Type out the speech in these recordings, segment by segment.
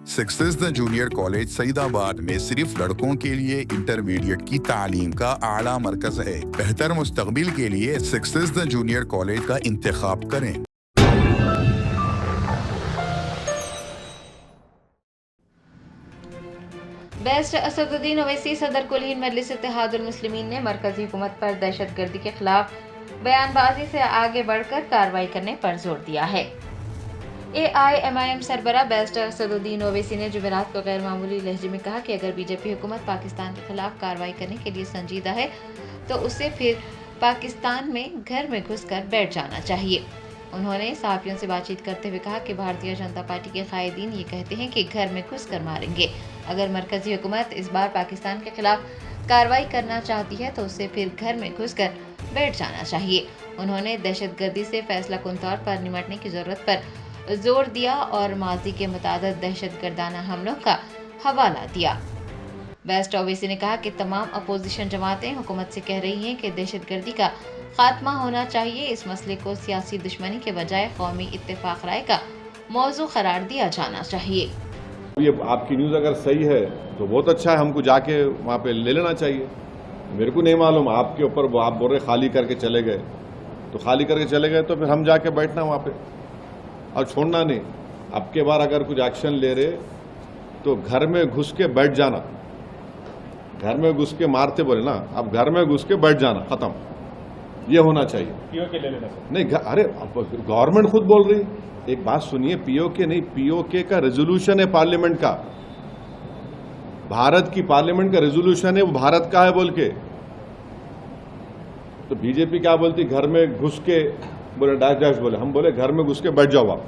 Success the junior college Saidabad में सिर्फ लड़कों के लिए इंटरमीडिएट की तालीम का आला मरकज है। बेहतर मुस्तकबिल के लिए सक्सेस द जूनियर कॉलेज का इंतखाब करें। बेस्ट असदुद्दीन ओवैसी सदर कुल हिंद मजलिस इत्तेहादुल मुस्लिमीन ने मरकजी हुकूमत पर दहशतगर्दी के खिलाफ बयानबाजी से आगे बढ़कर कार्रवाई करने पर जोर दिया है। AIMIM सरबराह बेस्ट असदुद्दीन ओवैसी ने जुमेरात को गैर मामूली लहजे में कहा कि अगर बीजेपी हुकूमत पाकिस्तान के खिलाफ कार्रवाई करने के लिए संजीदा है तो उसे फिर पाकिस्तान में घर में घुसकर बैठ जाना चाहिए। उन्होंने सहाफियों से बातचीत करते हुए कहा कि भारतीय जनता पार्टी के कायदीन ये कहते हैं कि घर में घुसकर मारेंगे। अगर मरकजी हुकूमत इस बार पाकिस्तान के खिलाफ कार्रवाई करना चाहती है तो उसे फिर घर में घुसकर बैठ जाना चाहिए। उन्होंने दहशतगर्दी से फैसला कुन तौर पर निपटने की जरूरत पर जोर दिया और माजी के मुतादिद दहशतगर्दाना हमलों का हवाला दिया। बेस्ट ओवैसी ने कहा कि तमाम अपोजिशन जमातें हुकूमत से कह रही हैं कि दहशतगर्दी का खात्मा होना चाहिए। इस मसले को सियासी दुश्मनी के बजाय कौमी इत्तेफाक राय का मौजू करार दिया जाना चाहिए। ये आपकी न्यूज़ अगर सही है तो बहुत अच्छा है, हमको जाके वहाँ पे ले लेना चाहिए। मेरे को नहीं मालूम आपके ऊपर आप बोल रहे खाली करके चले गए, तो खाली करके चले गए तो फिर हम जाके बैठना वहाँ पे और छोड़ना नहीं। अब के बार अगर कुछ एक्शन ले रहे तो घर में घुस के बैठ जाना, घर में घुस के मारते बोले ना, अब घर में घुस के बैठ जाना, खत्म, ये होना चाहिए। पीओके ले लेना नहीं, अरे गवर्नमेंट खुद बोल रही, एक बात सुनिए, पीओके नहीं, पीओके का रेजोल्यूशन है पार्लियामेंट का, भारत की पार्लियामेंट का रेजोल्यूशन है, वो भारत का है बोल के। तो बीजेपी क्या बोलती, घर में घुस के बोले डैश डैश बोले, हम बोले घर में घुस के बैठ जाओ आप।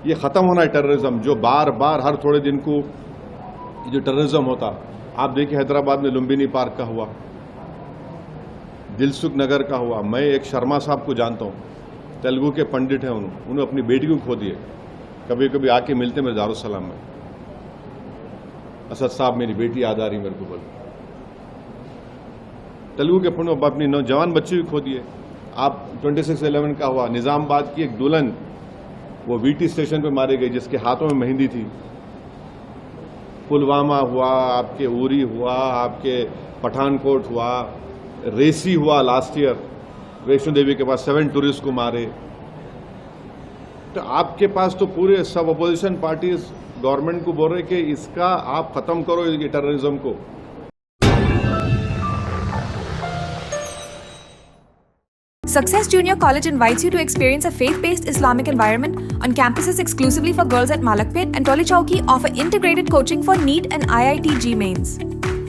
ये खत्म होना है टेररिज्म, जो बार बार हर थोड़े दिन को जो टेररिज्म होता। आप देखिए हैदराबाद में लुम्बिनी पार्क का हुआ, दिलसुख नगर का हुआ। मैं एक शर्मा साहब को जानता हूँ, तेलुगु के पंडित हैं, उन्होंने अपनी बेटी को खो दिए। कभी कभी आके मिलते मेरे दारुसलाम में, असद साहब मेरी बेटी याद आ रही मेरे को, बोले तेलुगु के पंडित अपनी नौजवान बच्चे भी खो दिए। आप 26/11 का हुआ, निजामाबाद की एक दुल्हन वो VT स्टेशन पे मारी गई जिसके हाथों में मेहंदी थी। पुलवामा हुआ, आपके उरी हुआ, आपके पठानकोट हुआ, रेसी हुआ लास्ट ईयर, वैष्णो देवी के पास 7 टूरिस्ट को मारे। तो आपके पास तो पूरे सब अपोजिशन पार्टीज गवर्नमेंट को बोल रहे कि इसका आप खत्म करो ये टेररिज्म को। Success Junior College invites you to experience a faith-based Islamic environment on campuses exclusively for girls at Malakpet and Tolichowki offer integrated coaching for NEET and IIT JEE mains.